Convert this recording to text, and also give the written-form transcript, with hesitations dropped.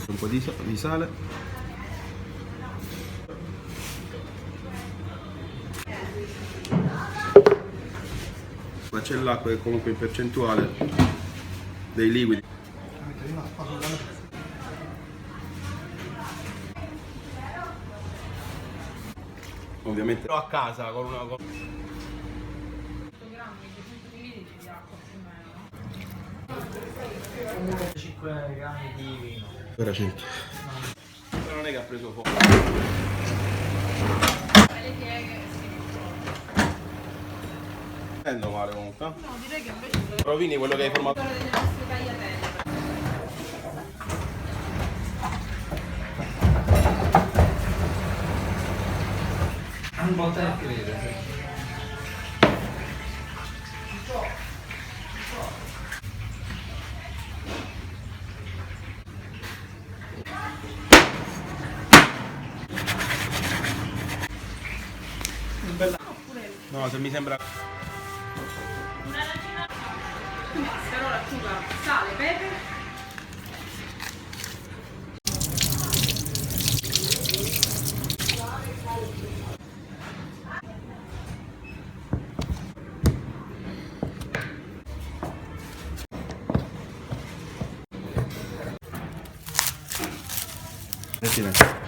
Un po' di sale. Ma c'è l'acqua che comunque in percentuale dei liquidi. Ovviamente a casa con una 5 grammi di vino. ora 100. Però non è che ha preso fuoco. Prendo male comunque. No, direi che invece Rovini quello che hai formato. delle nostre tagliatelle. Un po' te crede. Bella. No, se mi sembra. Però l'acciuga, sale, pepe. Mettila.